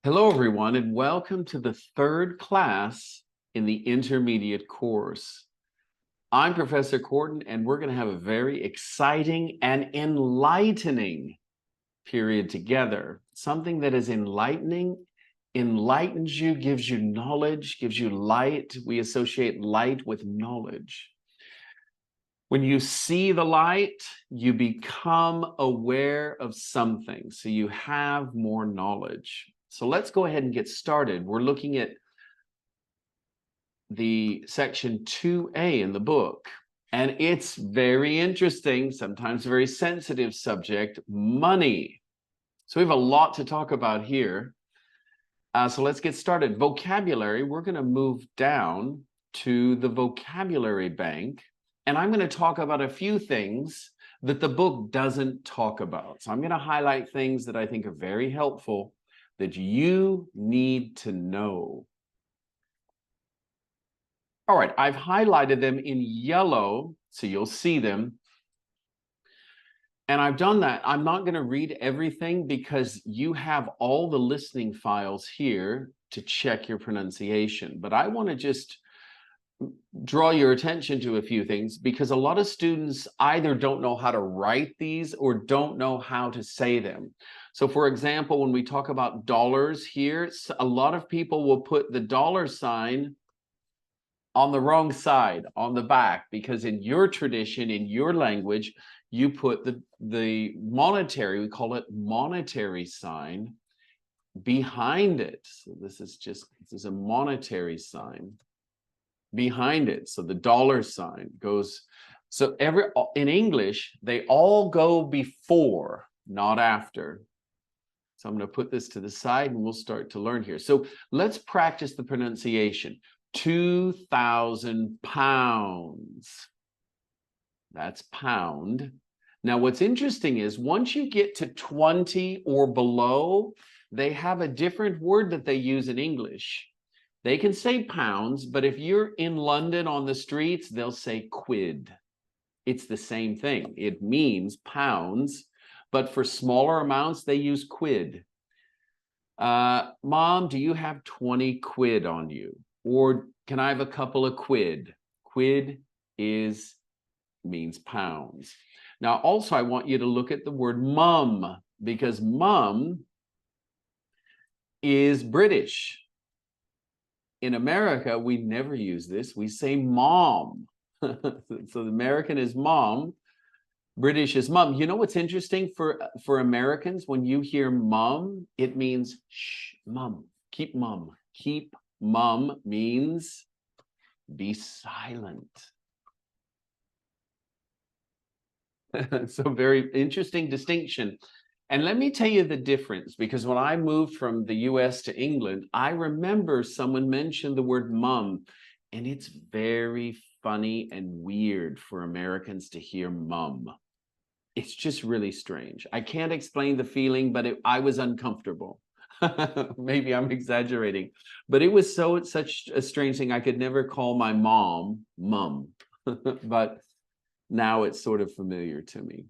Hello, everyone, and welcome to the third class in the intermediate course. I'm Professor Corton, and we're going to have a very exciting and enlightening period together. Something that is enlightening, enlightens you, gives you knowledge, gives you light. We associate light with knowledge. When you see the light, you become aware of something, so you have more knowledge. So let's go ahead and get started. We're looking at the section 2A in the book, and it's very interesting, sometimes a very sensitive subject, money. So we have a lot to talk about here. So let's get started. Vocabulary, we're going to move down to the vocabulary bank, and I'm going to talk about a few things that the book doesn't talk about. So I'm going to highlight things that I think are very helpful that you need to know. All right, I've highlighted them in yellow, so you'll see them. And I've done that. I'm not going to read everything because you have all the listening files here to check your pronunciation. But I want to just draw your attention to a few things because a lot of students either don't know how to write these or don't know how to say them. So for example, when we talk about dollars here, a lot of people will put the dollar sign on the wrong side, on the back, because in your tradition, in your language, you put the monetary, we call it monetary sign, behind it. So this is a monetary sign behind it. So the dollar sign goes, so in English, they all go before, not after. So I'm going to put this to the side and we'll start to learn here. So let's practice the pronunciation. 2,000 pounds. That's pound. Now, what's interesting is once you get to 20 or below, they have a different word that they use in English. They can say pounds, but if you're in London on the streets, they'll say quid. It's the same thing. It means pounds, but for smaller amounts, they use quid. Mom, do you have 20 quid on you? Or can I have a couple of quid? Quid means pounds. Now, also, I want you to look at the word mum, because mum is British. In America, we never use this. We say mom. So the American is mom. British is mum. You know what's interesting for Americans? When you hear mum, it means shh, mum. Keep mum. Keep mum means be silent. So very interesting distinction. And let me tell you the difference, because when I moved from the US to England, I remember someone mentioned the word mum, and it's very funny and weird for Americans to hear mum. It's just really strange. I can't explain the feeling, but I was uncomfortable. Maybe I'm exaggerating, but it was such a strange thing. I could never call my mom mum, but now it's sort of familiar to me.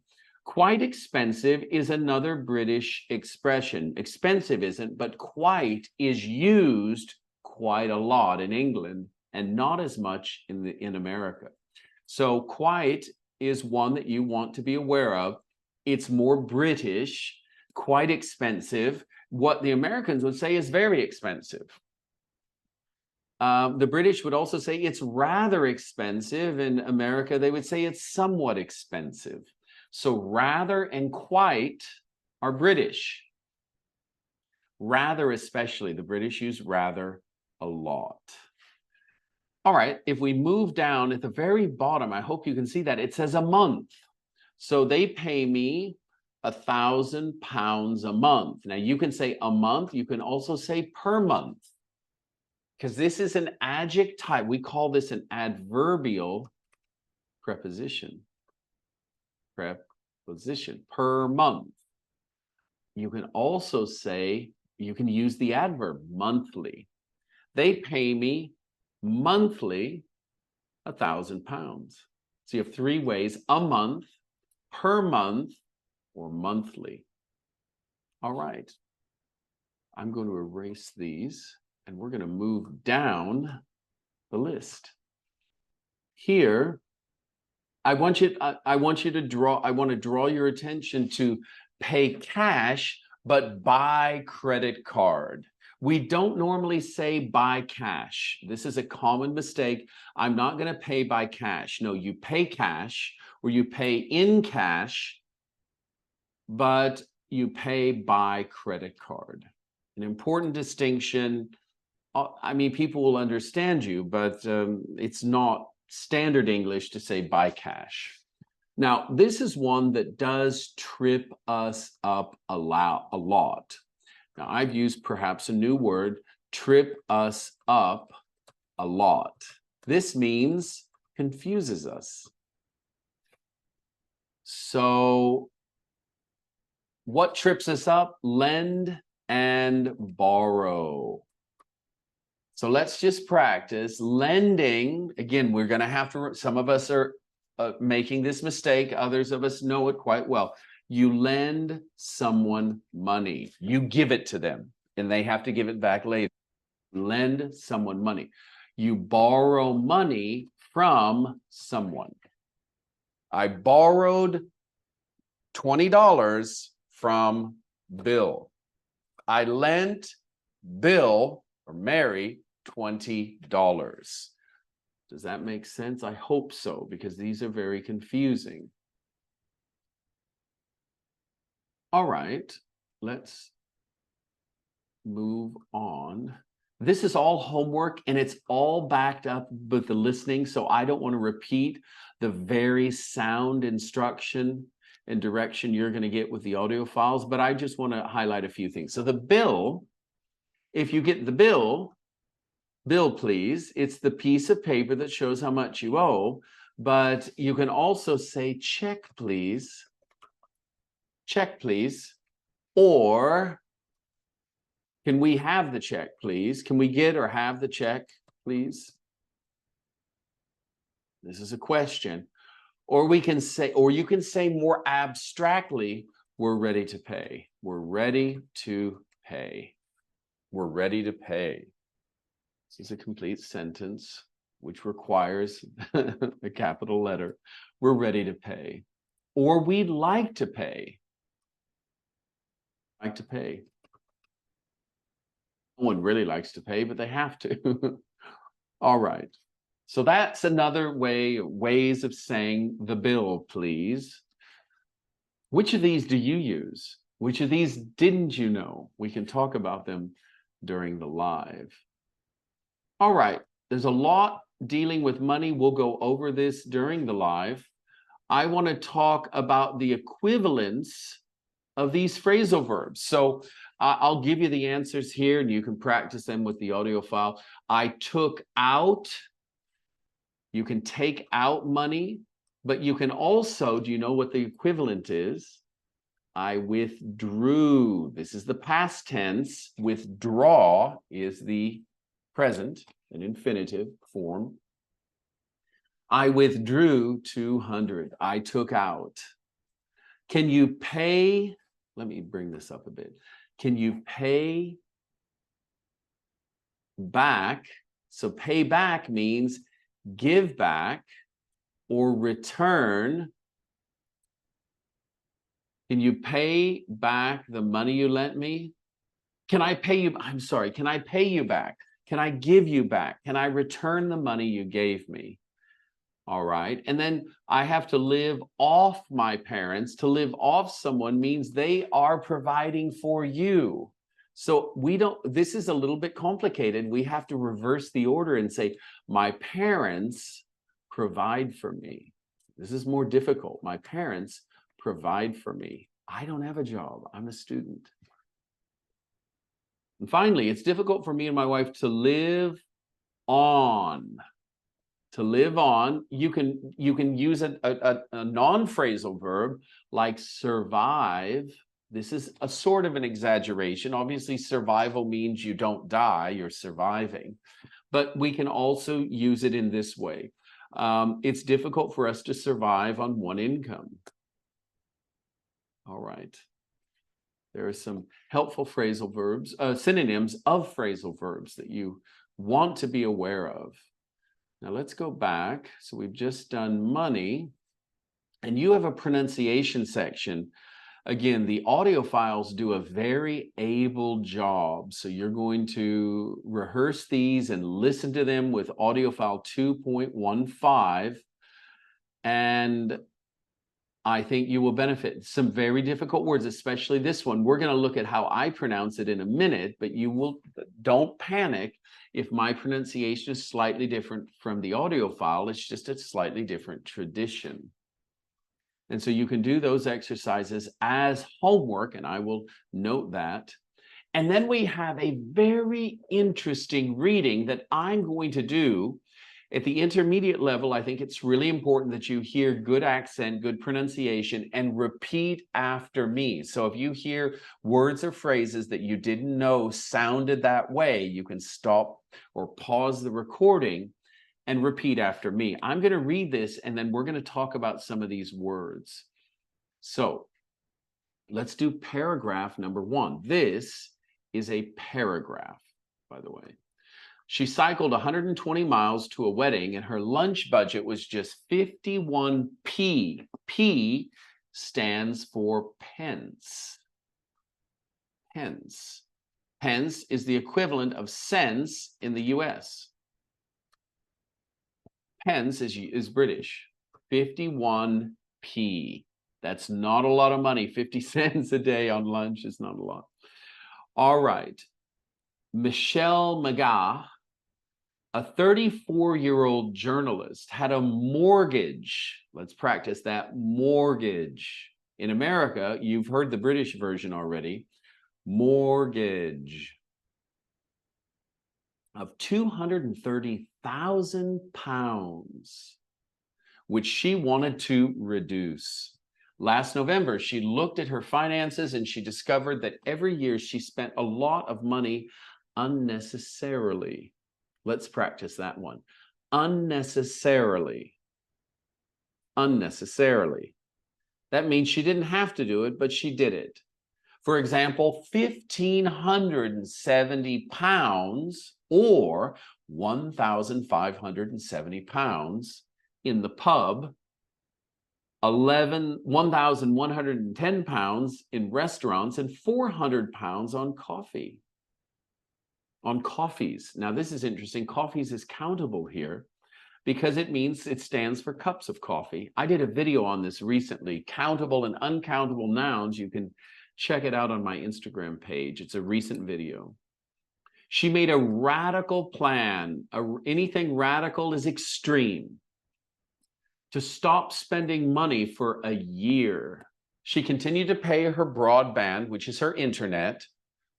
Quite expensive is another British expression. Expensive isn't, but quite is used quite a lot in England and not as much in America. So quite is one that you want to be aware of. It's more British. Quite expensive. What the Americans would say is very expensive. The British would also say it's rather expensive. In America, they would say it's somewhat expensive. So rather and quite are British. Rather especially, the British use rather a lot. All right, if we move down at the very bottom, I hope you can see that, it says a month. So they pay me £1,000 a month. Now you can say a month, you can also say per month, because this is an adjective type. We call this an adverbial preposition. Preposition, per month. You can also say, you can use the adverb monthly. They pay me monthly £1,000. So you have three ways: a month, per month, or monthly. All right. I'm going to erase these and we're going to move down the list. Here, I want to draw your attention to pay cash, but by credit card. We don't normally say by cash. This is a common mistake. I'm not going to pay by cash. No, you pay cash or you pay in cash, but you pay by credit card. An important distinction. I mean, people will understand you, but it's not standard English to say by cash. Now, this is one that does trip us up a lot. Now, I've used perhaps a new word, trip us up a lot. This means confuses us. So, what trips us up? Lend and borrow. So let's just practice lending. Again, we're going to have to, some of us are making this mistake. Others of us know it quite well. You lend someone money. You give it to them and they have to give it back later. Lend someone money. You borrow money from someone. I borrowed $20 from Bill. I lent Bill or Mary $20. Does that make sense? I hope so, because these are very confusing. All right, let's move on. This is all homework and it's all backed up with the listening, so I don't want to repeat the very sound instruction and direction you're going to get with the audio files, but I just want to highlight a few things. So the bill, if you get the bill please, it's the piece of paper that shows how much you owe, but you can also say check please, or can we have the check please? Can we get or have the check please? This is a question. Or we can say, or you can say more abstractly, we're ready to pay. We're ready to pay. We're ready to pay. This is a complete sentence, which requires a capital letter. We're ready to pay. Or we'd like to pay. Like to pay. No one really likes to pay, but they have to. All right. So that's another ways of saying the bill, please. Which of these do you use? Which of these didn't you know? We can talk about them during the live. All right, there's a lot dealing with money. We'll go over this during the live. I want to talk about the equivalence of these phrasal verbs. So I'll give you the answers here and you can practice them with the audio file. I took out. You can take out money, but you can also, do you know what the equivalent is? I withdrew. This is the past tense. Withdraw is the present, an infinitive form. I withdrew 200. I took out. Can you pay? Let me bring this up a bit. Can you pay back? So pay back means give back or return. Can you pay back the money you lent me? Can I pay you? I'm sorry. Can I pay you back? Can I give you back? Can I return the money you gave me? All right. And then I have to live off my parents. To live off someone means they are providing for you. So we don't, this is a little bit complicated. We have to reverse the order and say, my parents provide for me. This is more difficult. My parents provide for me. I don't have a job. I'm a student. And finally, it's difficult for me and my wife to live on. To live on, you can use a non-phrasal verb like survive. This is a sort of an exaggeration. Obviously, survival means you don't die, you're surviving. But we can also use it in this way. It's difficult for us to survive on one income. All right. There are some helpful phrasal verbs, synonyms of phrasal verbs that you want to be aware of. Now let's go back. So we've just done money, and you have a pronunciation section. Again, the audiophiles do a very able job. So you're going to rehearse these and listen to them with audiophile 2.15. And I think you will benefit. Some very difficult words, especially this one. We're going to look at how I pronounce it in a minute, but don't panic if my pronunciation is slightly different from the audiophile. It's just a slightly different tradition. And so you can do those exercises as homework, and I will note that. And then we have a very interesting reading that I'm going to do at the intermediate level. I think it's really important that you hear good accent, good pronunciation, and repeat after me. So if you hear words or phrases that you didn't know sounded that way, you can stop or pause the recording and repeat after me. I'm going to read this, and then we're going to talk about some of these words. So let's do paragraph number 1. This is a paragraph, by the way. She cycled 120 miles to a wedding, and her lunch budget was just 51p. P stands for pence. Pence. Pence is the equivalent of cents in the US. Pence is British. 51p. That's not a lot of money. 50 cents a day on lunch is not a lot. All right. Michelle McGaugh, a 34-year-old journalist, had a mortgage. Let's practice that. Mortgage. In America, you've heard the British version already. Mortgage of £230,000, which she wanted to reduce. Last November, she looked at her finances and she discovered that every year she spent a lot of money unnecessarily. Let's practice that one. Unnecessarily. Unnecessarily. That means she didn't have to do it, but she did it. For example, 1,570 pounds or 1,570 pounds in the pub, 1,110 pounds in restaurants, and 400 pounds on coffee. On coffees. Now, this is interesting. Coffees is countable here because it means it stands for cups of coffee. I did a video on this recently, countable and uncountable nouns. You can check it out on my Instagram page. It's a recent video. She made a radical plan. Anything radical is extreme. To stop spending money for a year. She continued to pay her broadband, which is her internet,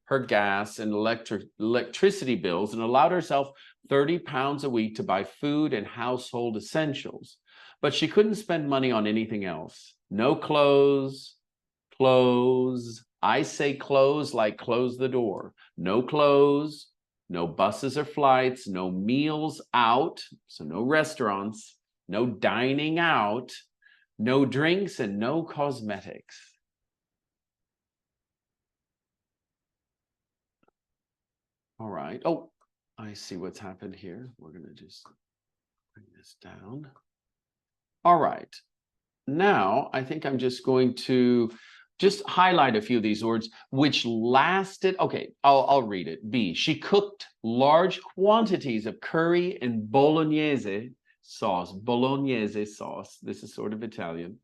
her gas and electricity bills, and allowed herself 30 pounds a week to buy food and household essentials. But she couldn't spend money on anything else. No clothes. Clothes. I say close like close the door. No clothes, no buses or flights, no meals out, so no restaurants, no dining out, no drinks, and no cosmetics. All right. Oh, I see what's happened here. We're going to just bring this down. All right. Now, I think I'm just going to just highlight a few of these words which lasted. Okay, I'll read it. B, she cooked large quantities of curry and bolognese sauce. Bolognese sauce. This is sort of Italian,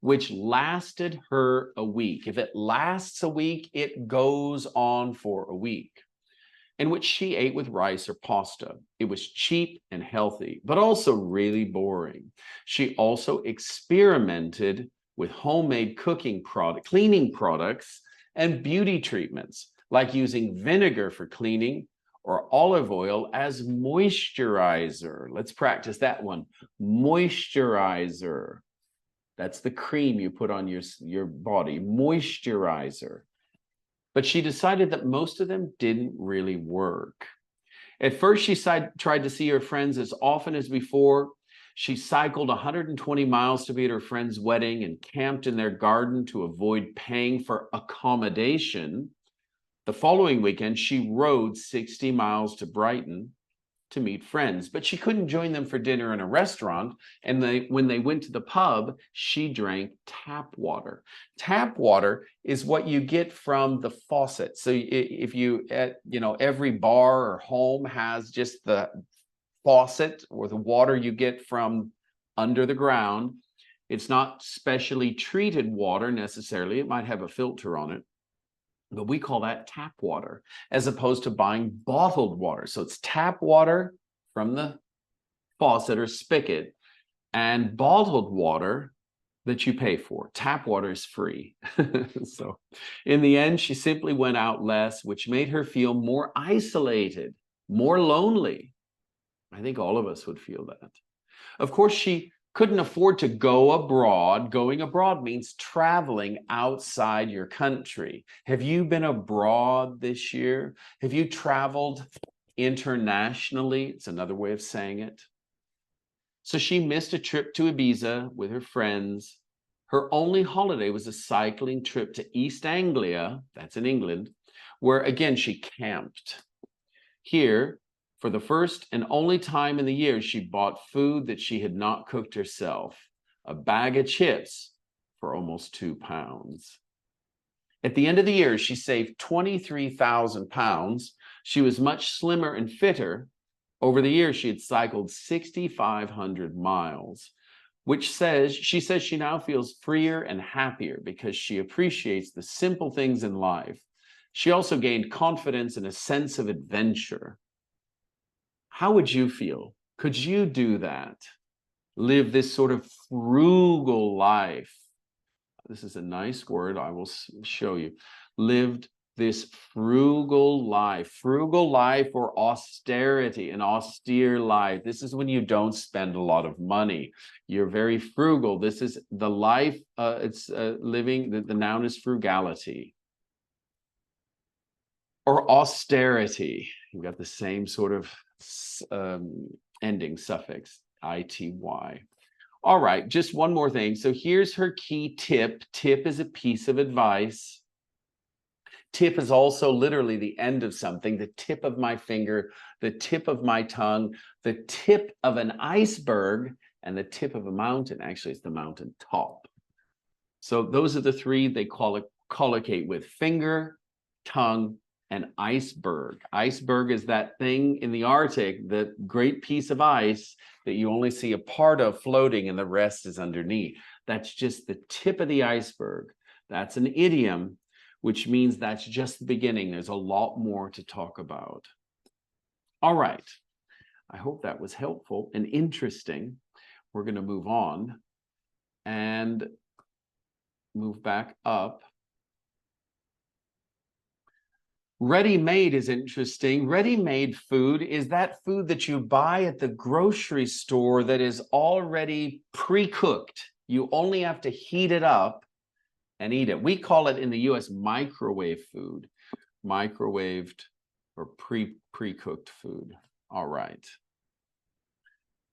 which lasted her a week. If it lasts a week, it goes on for a week. In which she ate with rice or pasta. It was cheap and healthy, but also really boring. She also experimented with homemade cleaning products and beauty treatments, like using vinegar for cleaning or olive oil as moisturizer. Let's practice that one. Moisturizer. That's the cream you put on your body. Moisturizer. But she decided that most of them didn't really work. At first, she tried to see her friends as often as before. She cycled 120 miles to be at her friend's wedding and camped in their garden to avoid paying for accommodation. The following weekend, she rode 60 miles to Brighton to meet friends, but she couldn't join them for dinner in a restaurant. And when they went to the pub, she drank tap water. Tap water is what you get from the faucet. So if you, every bar or home has just the faucet or the water you get from under the ground. It's not specially treated water necessarily. It might have a filter on it, but we call that tap water as opposed to buying bottled water. So it's tap water from the faucet or spigot and bottled water that you pay for. Tap water is free. So in the end, she simply went out less, which made her feel more isolated, more lonely. I think all of us would feel that. Of course, she couldn't afford to go abroad. Going abroad means traveling outside your country. Have you been abroad this year? Have you traveled internationally? It's another way of saying it. So she missed a trip to Ibiza with her friends. Her only holiday was a cycling trip to East Anglia, that's in England, where again she camped. Here, for the first and only time in the year, she bought food that she had not cooked herself, a bag of chips for almost £2. At the end of the year, she saved £23,000. She was much slimmer and fitter. Over the year, she had cycled 6,500 miles, which she says she now feels freer and happier because she appreciates the simple things in life. She also gained confidence and a sense of adventure. How would you feel? Could you do that? Live this sort of frugal life. This is a nice word. I will show you. Lived this frugal life or austerity, an austere life. This is when you don't spend a lot of money. You're very frugal. This is the life, living, the noun is frugality. Or austerity. You've got the same sort of ending suffix, ity. All right, just one more thing. So here's her key tip. Tip is a piece of advice. Tip is also literally the end of something, the tip of my finger, the tip of my tongue, the tip of an iceberg, and the tip of a mountain. Actually, it's the mountain top. So those are the three they collocate with: finger, tongue, and iceberg. Iceberg is that thing in the Arctic, the great piece of ice that you only see a part of floating and the rest is underneath. That's just the tip of the iceberg. That's an idiom, which means that's just the beginning. There's a lot more to talk about. All right. I hope that was helpful and interesting. We're going to move on and move back up. Ready-made is interesting. Ready-made food is that food that you buy at the grocery store that is already pre-cooked. You only have to heat it up and eat it. We call it in the US microwave food, microwaved or pre-cooked food. All right.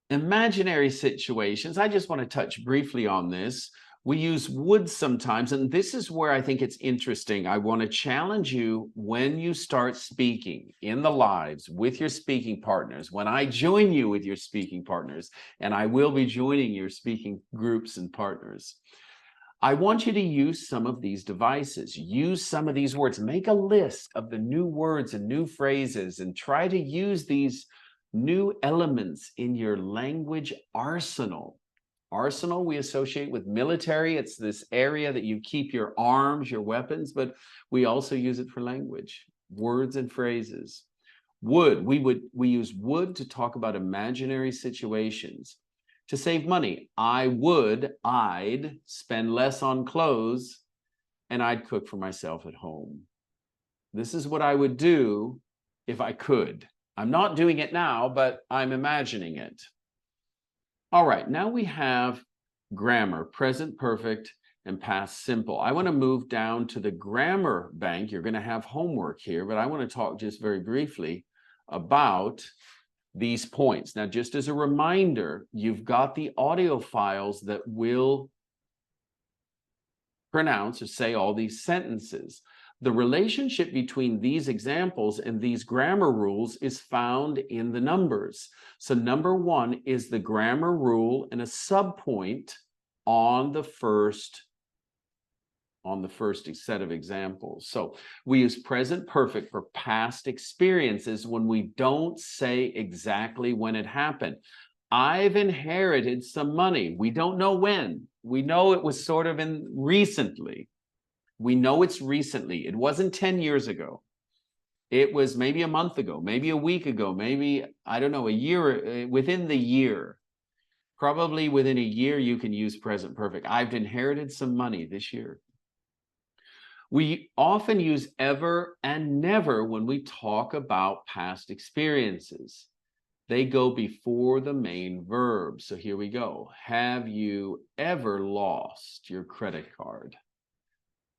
Imaginary situations. I just want to touch briefly on this. We use would sometimes, and this is where I think it's interesting. I want to challenge you when you start speaking in the lives with your speaking partners, when I join you with your speaking partners, and I will be joining your speaking groups and partners. I want you to use some of these devices, use some of these words, make a list of the new words and new phrases, and try to use these new elements in your language arsenal. Arsenal we associate with military. It's this area that you keep your arms, your weapons, but we also use it for language, words and phrases. Would, we use would to talk about imaginary situations. To save money, I'd spend less on clothes and I'd cook for myself at home. This is what I would do if I could. I'm not doing it now, but I'm imagining it. All right, now we have grammar, present perfect and past simple. I want to move down to the grammar bank. You're going to have homework here, but I want to talk just very briefly about these points. Now, just as a reminder, you've got the audio files that will pronounce or say all these sentences. The relationship between these examples and these grammar rules is found in the numbers. So number 1 is the grammar rule and a subpoint on the first set of examples. So we use present perfect for past experiences when we don't say exactly when it happened. I've inherited some money. We don't know when. We know it was sort of recently. We know it's recently. It wasn't 10 years ago. It was maybe a month ago, maybe a week ago, maybe, I don't know, a year, within the year. Probably within a year, you can use present perfect. I've inherited some money this year. We often use ever and never when we talk about past experiences. They go before the main verb. So here we go. Have you ever lost your credit card?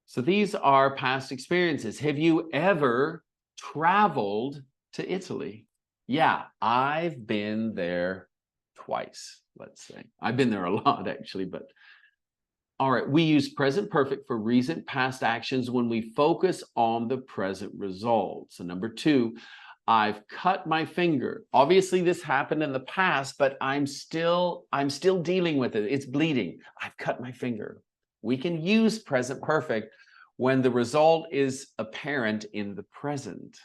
So these are past experiences. Have you ever traveled to Italy? Yeah, I've been there twice, let's say. I've been there a lot, actually, but all right, we use present perfect for recent past actions when we focus on the present result. So number 2, I've cut my finger. Obviously, this happened in the past, but I'm still dealing with it. It's bleeding. I've cut my finger. We can use present perfect when the result is apparent in the present.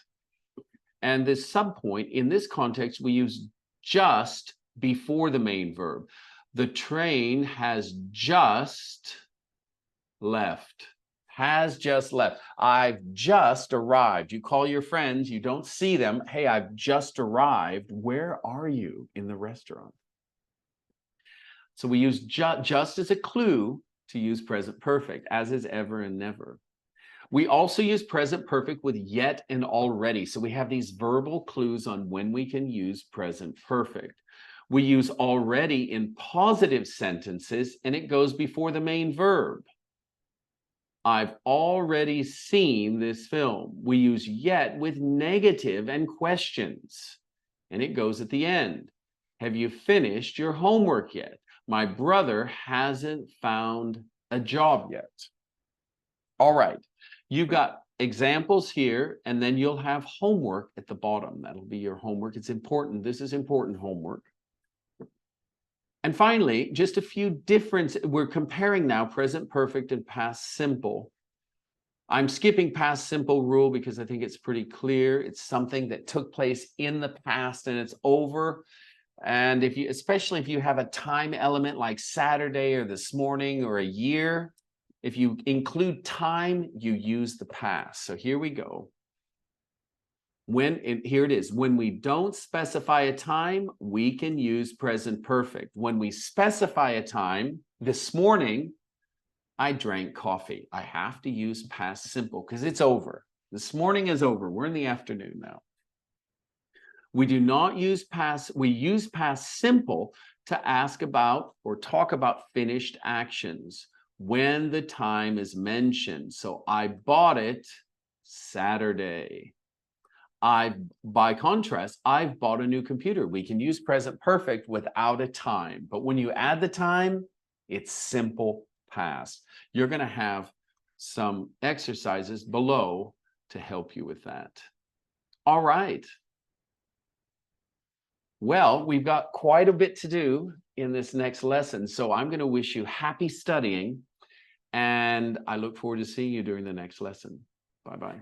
And this subpoint, in this context, we use just before the main verb. The train has just left. Has just left. I've just arrived. You call your friends, you don't see them. Hey, I've just arrived. Where are you in the restaurant? So we use just as a clue to use present perfect, as is ever and never. We also use present perfect with yet and already. So we have these verbal clues on when we can use present perfect. We use already in positive sentences, and it goes before the main verb. I've already seen this film. We use yet with negative and questions, and it goes at the end. Have you finished your homework yet? My brother hasn't found a job yet. All right, you've got examples here, and then you'll have homework at the bottom. That'll be your homework. It's important. This is important homework. And finally, just a few differences. We're comparing now present perfect and past simple. I'm skipping past simple rule because I think it's pretty clear. It's something that took place in the past and it's over. And especially if you have a time element like Saturday or this morning or a year, if you include time, you use the past. So here we go. Here it is. When we don't specify a time, we can use present perfect. When we specify a time, this morning, I drank coffee. I have to use past simple because it's over. This morning is over. We're in the afternoon now. We do not use past, we use past simple to ask about or talk about finished actions when the time is mentioned. So I bought it Saturday. By contrast, I've bought a new computer. We can use present perfect without a time, but when you add the time, it's simple past. You're going to have some exercises below to help you with that. All right. Well, we've got quite a bit to do in this next lesson, so I'm going to wish you happy studying, and I look forward to seeing you during the next lesson. Bye-bye.